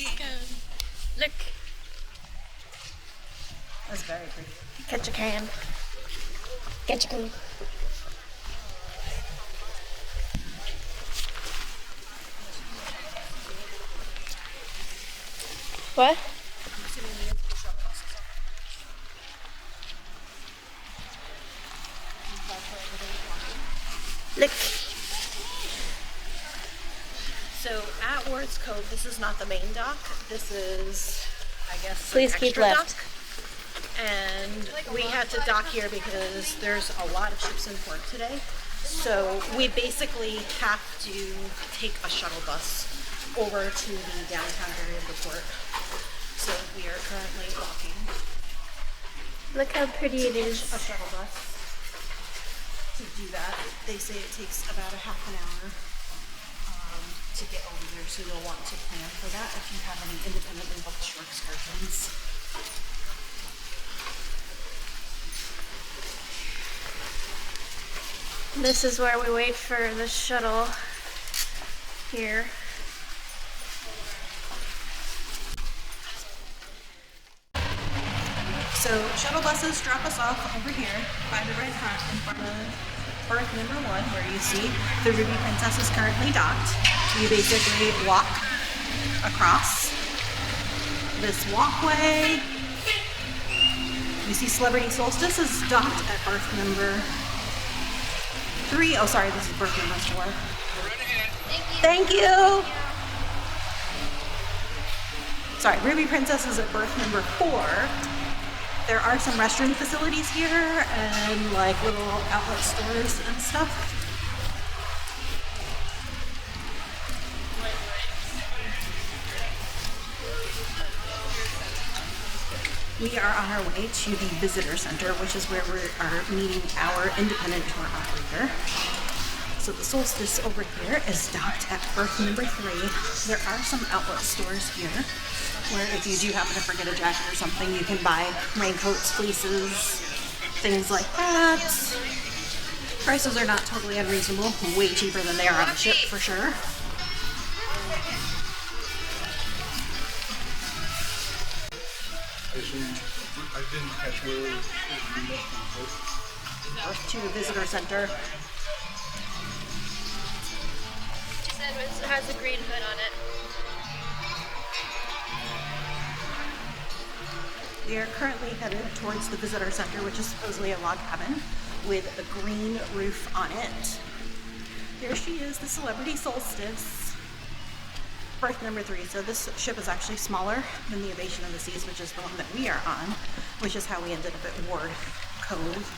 Ketchikan. Look. That's very pretty. Ketchikan. Ketchikan. What? Look. So at Ward's Cove, this is not the main dock. This is, I guess, Please an keep extra left. dock. And we had to dock here because there's a lot of ships in port today. So we basically have to take a shuttle bus over to the downtown area of the port. So we are currently walking. Look how pretty it is. A shuttle bus to do that. They say it takes about a half an hour to get over there, so you'll want to plan for that if you have any independently booked shore excursions. This is where we wait for the shuttle here. So shuttle buses drop us off over here by the red front in front of berth number 1, where you see the Ruby Princess is currently docked. You basically walk across this walkway. You see Celebrity Solstice is docked at berth number 3. Oh, sorry, this is berth number 4. Thank you. Sorry, Ruby Princess is at berth number 4. There are some restroom facilities here and like little outlet stores and stuff. We are on our way to the visitor center, which is where we are meeting our independent tour operator. So the Solstice over here is docked at berth number 3. There are some outlet stores here where if you do happen to forget a jacket or something, you can buy raincoats, fleeces, things like that. Prices are not totally unreasonable, way cheaper than they are on the ship for sure. I didn't catch where To the visitor center. She said it has a green hood on it. We are currently headed towards the visitor center, which is supposedly a log cabin with a green roof on it. Here she is, the Celebrity Solstice, berth number 3. So this ship is actually smaller than the Ovation of the Seas, which is the one that we are on, which is how we ended up at Ward Cove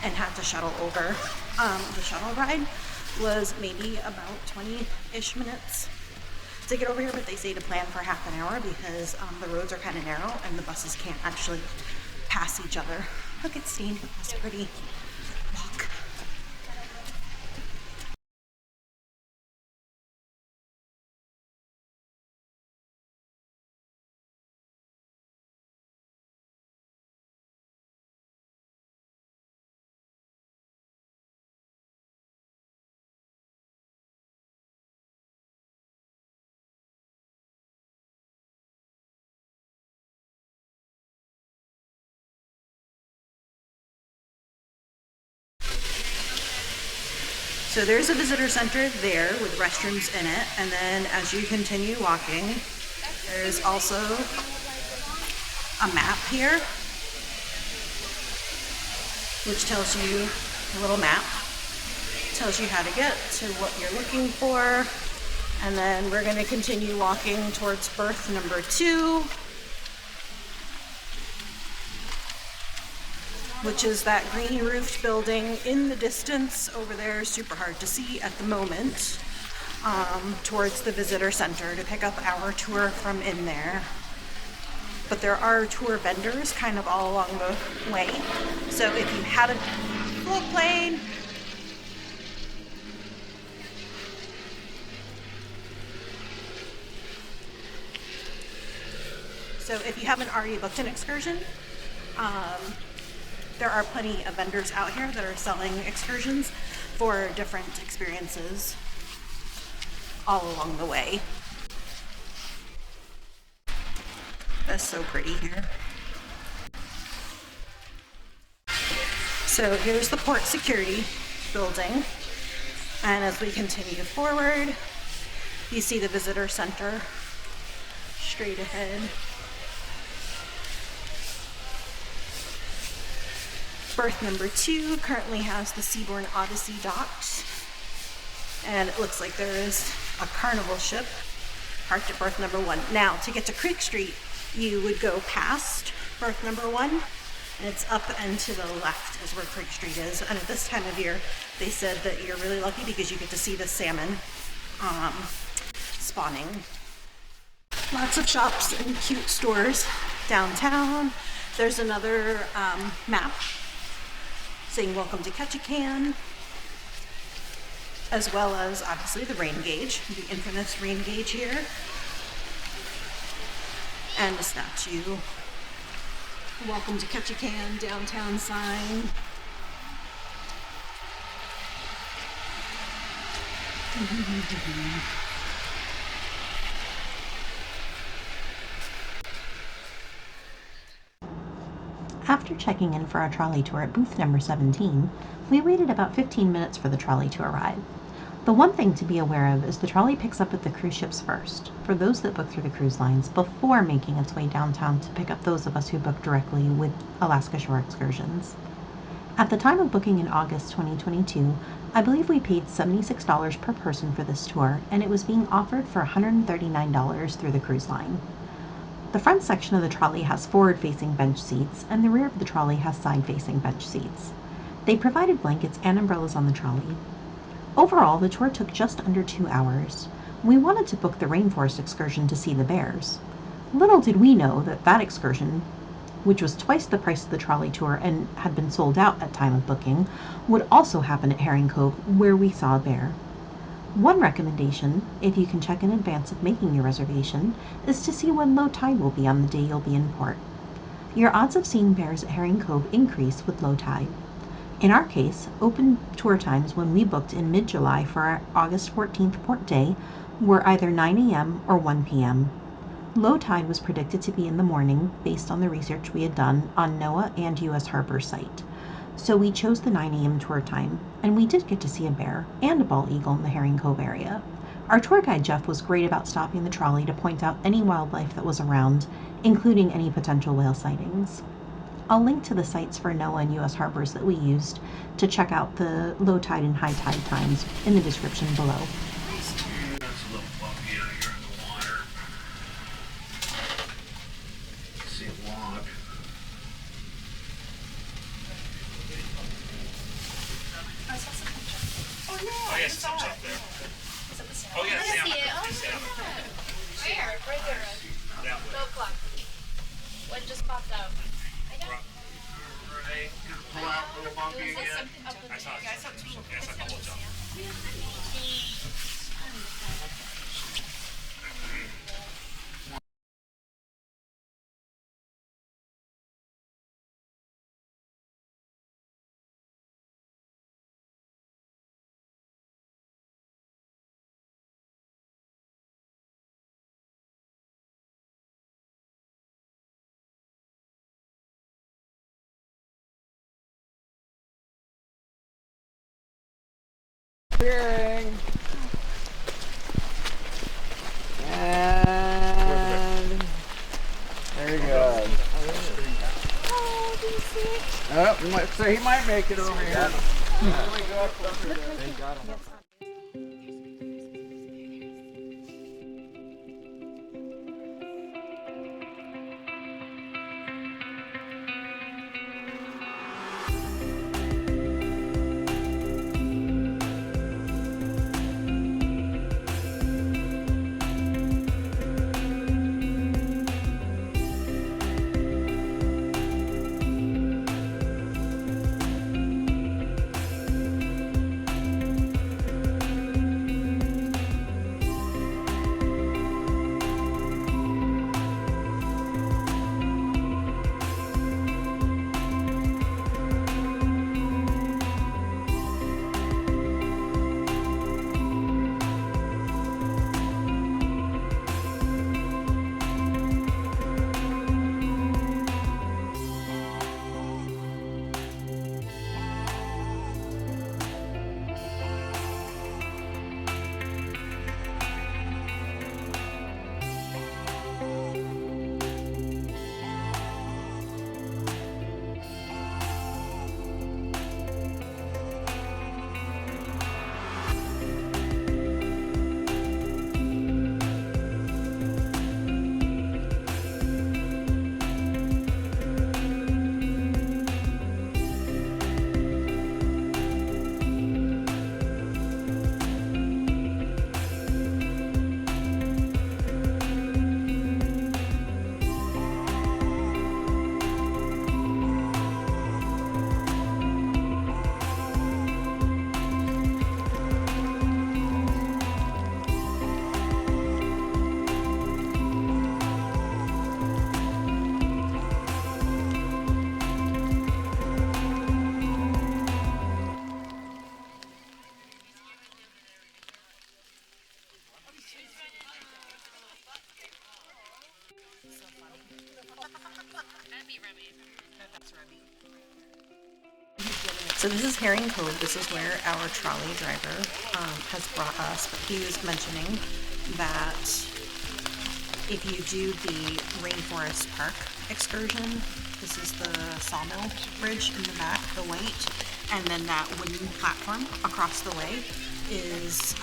and had to shuttle over. The shuttle ride was maybe about 20-ish minutes to get over here, but they say to plan for half an hour because the roads are kind of narrow and the buses can't actually pass each other. Look at Steen, that's a pretty walk. So there's a visitor center there with restrooms in it, and then as you continue walking, there's also a map here, which tells you, a little map, tells you how to get to what you're looking for, and then we're going to continue walking towards berth number 2, which is that green roofed building in the distance over there, super hard to see at the moment, towards the visitor center to pick up our tour from in there. But there are tour vendors kind of all along the way. So if you haven't, float plane. So if you haven't already booked an excursion, there are plenty of vendors out here that are selling excursions for different experiences all along the way. is so pretty here. So here's the port security building. And as we continue forward, you see the visitor center straight ahead. Berth number 2 currently has the Seabourn Odyssey docked. And it looks like there is a Carnival ship parked at berth number 1. Now, to get to Creek Street, you would go past berth number 1, and it's up and to the left is where Creek Street is. And at this time of year, they said that you're really lucky because you get to see the salmon spawning. Lots of shops and cute stores downtown. There's another map saying welcome to Ketchikan, as well as obviously the rain gauge, the infamous rain gauge here, and a statue. Welcome to Ketchikan downtown sign. After checking in for our trolley tour at booth number 17, we waited about 15 minutes for the trolley to arrive. The one thing to be aware of is the trolley picks up at the cruise ships first, for those that book through the cruise lines, before making its way downtown to pick up those of us who book directly with Alaska Shore Excursions. At the time of booking in August 2022, I believe we paid $76 per person for this tour, and it was being offered for $139 through the cruise line. The front section of the trolley has forward-facing bench seats, and the rear of the trolley has side-facing bench seats. They provided blankets and umbrellas on the trolley. Overall, the tour took just under 2 hours. We wanted to book the rainforest excursion to see the bears. Little did we know that that excursion, which was twice the price of the trolley tour and had been sold out at time of booking, would also happen at Herring Cove, where we saw a bear. One recommendation, if you can check in advance of making your reservation, is to see when low tide will be on the day you'll be in port. Your odds of seeing bears at Herring Cove increase with low tide. In our case, open tour times when we booked in mid-July for our August 14th port day were either 9 a.m. or 1 p.m. Low tide was predicted to be in the morning based on the research we had done on NOAA and U.S. Harbor site. So we chose the 9 a.m. tour time, and we did get to see a bear and a bald eagle in the Herring Cove area. Our tour guide Jeff was great about stopping the trolley to point out any wildlife that was around, including any potential whale sightings. I'll link to the sites for NOAA and U.S. harbors that we used to check out the low tide and high tide times in the description below. It's a little bumpy out here in the water. See a log. Oh, yes, thumbs up there. Oh, yeah, I see it. Oh, yeah. Where? Right there. That way. 12 o'clock. What just popped out? Right. Pull out, a little bumpy again. I saw it. Yeah, I saw a couple of jumps. Clearing. And there you go. Oh, do you see it? Oh, so he might make it over here. Thank God. So funny. That'd be Remy. That's Remy. So this is Herring Cove. This is where our trolley driver has brought us. But he was mentioning that if you do the Rainforest Park excursion, this is the sawmill bridge in the back, the white, and then that wooden platform across the way is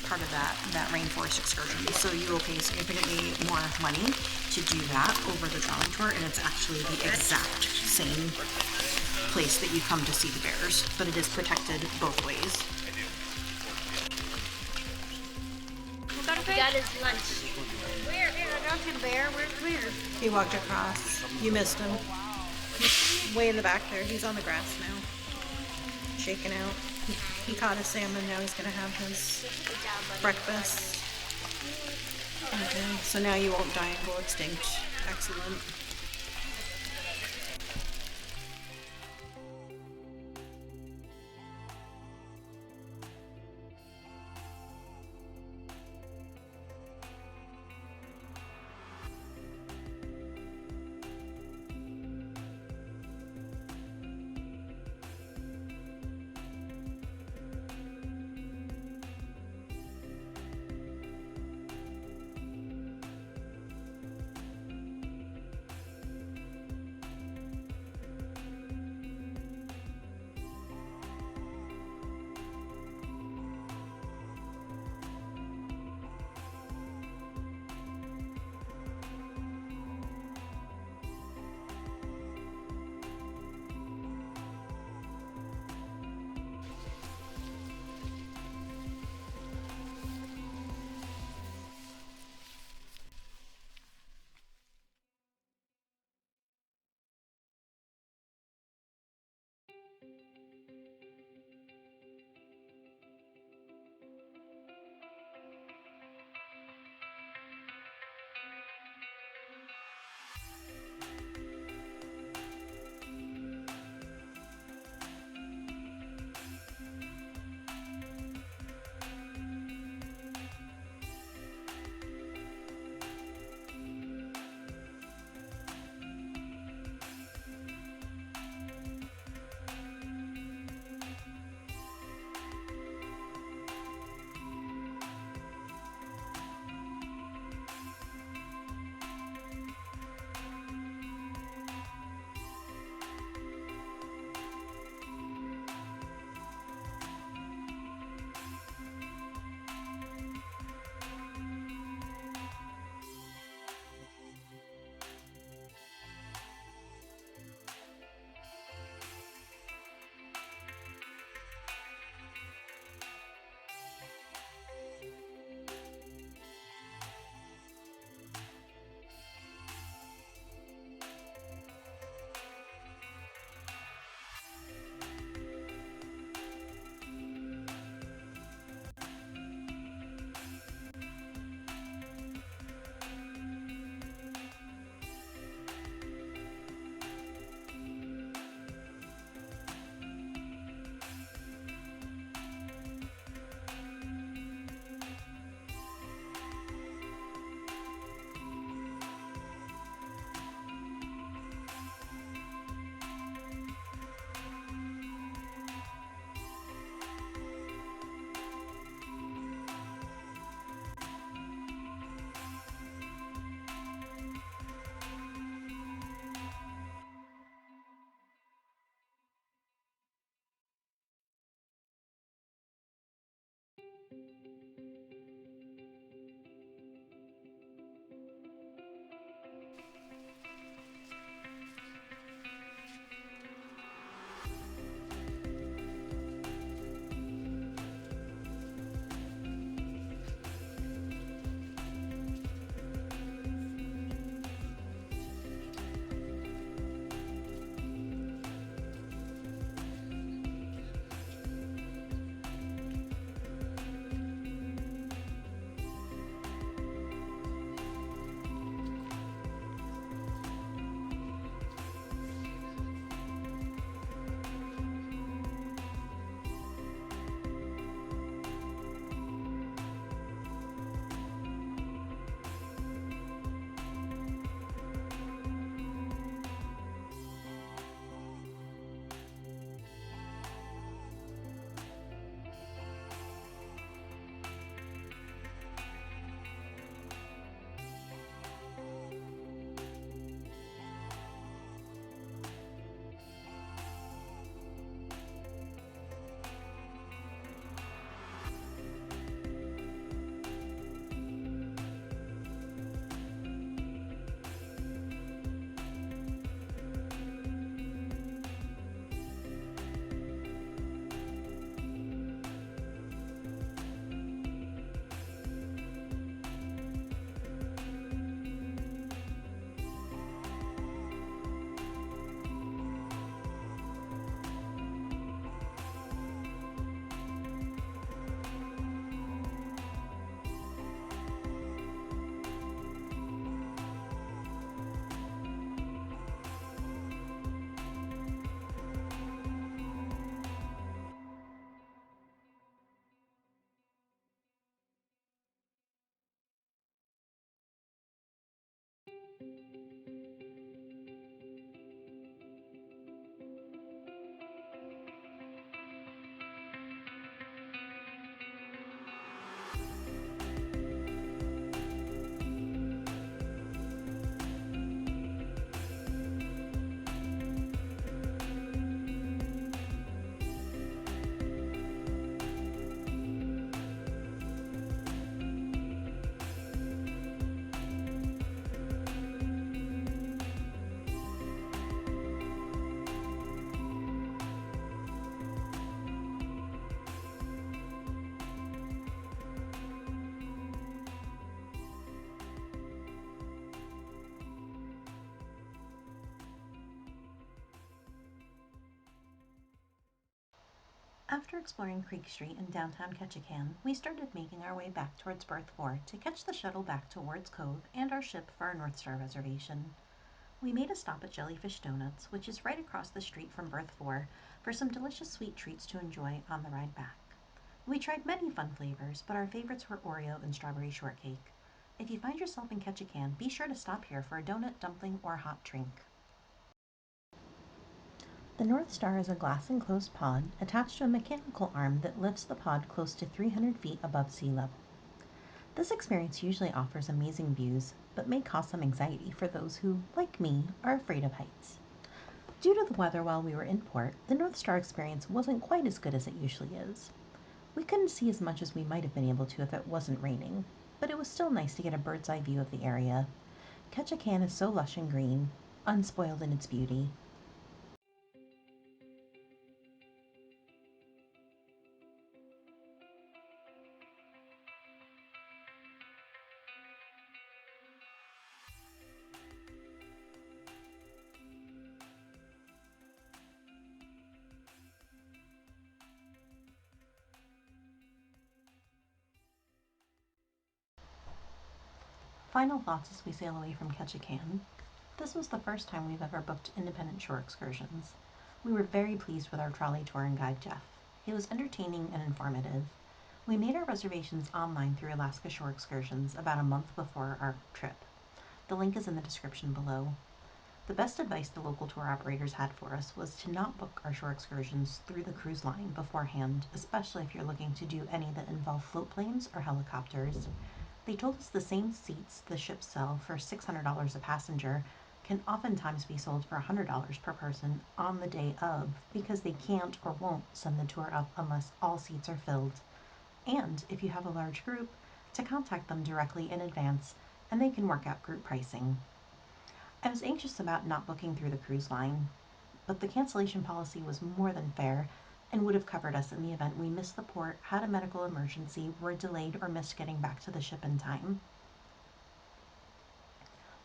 part of that rainforest excursion. So you will pay significantly more money to do that over the trolley tour, and it's actually the exact same place that you come to see the bears, but it is protected both ways. He got his lunch. Where? I don't see the bear. Where's the bear? He walked across. You missed him. He's way in the back there. He's on the grass now, shaking out. He caught a salmon. Now he's gonna have his breakfast. Okay, so now you won't die and go extinct. Excellent. After exploring Creek Street in downtown Ketchikan, we started making our way back towards Berth 4 to catch the shuttle back towards Cove and our ship for our North Star reservation. We made a stop at Jellyfish Donuts, which is right across the street from Berth 4, for some delicious sweet treats to enjoy on the ride back. We tried many fun flavors, but our favorites were Oreo and strawberry shortcake. If you find yourself in Ketchikan, be sure to stop here for a donut, dumpling, or hot drink. The North Star is a glass-enclosed pod attached to a mechanical arm that lifts the pod close to 300 feet above sea level. This experience usually offers amazing views, but may cause some anxiety for those who, like me, are afraid of heights. Due to the weather while we were in port, the North Star experience wasn't quite as good as it usually is. We couldn't see as much as we might have been able to if it wasn't raining, but it was still nice to get a bird's eye view of the area. Ketchikan is so lush and green, unspoiled in its beauty. Final thoughts as we sail away from Ketchikan. This was the first time we've ever booked independent shore excursions. We were very pleased with our trolley tour and guide Jeff. He was entertaining and informative. We made our reservations online through Alaska Shore Excursions about a month before our trip. The link is in the description below. The best advice the local tour operators had for us was to not book our shore excursions through the cruise line beforehand, especially if you're looking to do any that involve float planes or helicopters. They told us the same seats the ships sell for $600 a passenger can oftentimes be sold for $100 per person on the day of because they can't or won't send the tour up unless all seats are filled. And if you have a large group, to contact them directly in advance and they can work out group pricing. I was anxious about not booking through the cruise line, but the cancellation policy was more than fair and would have covered us in the event we missed the port, had a medical emergency, were delayed, or missed getting back to the ship in time.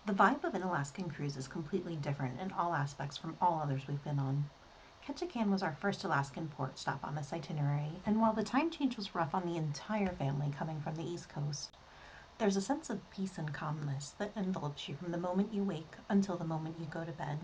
The vibe of an Alaskan cruise is completely different in all aspects from all others we've been on. Ketchikan was our first Alaskan port stop on this itinerary, and while the time change was rough on the entire family coming from the East Coast, there's a sense of peace and calmness that envelops you from the moment you wake until the moment you go to bed.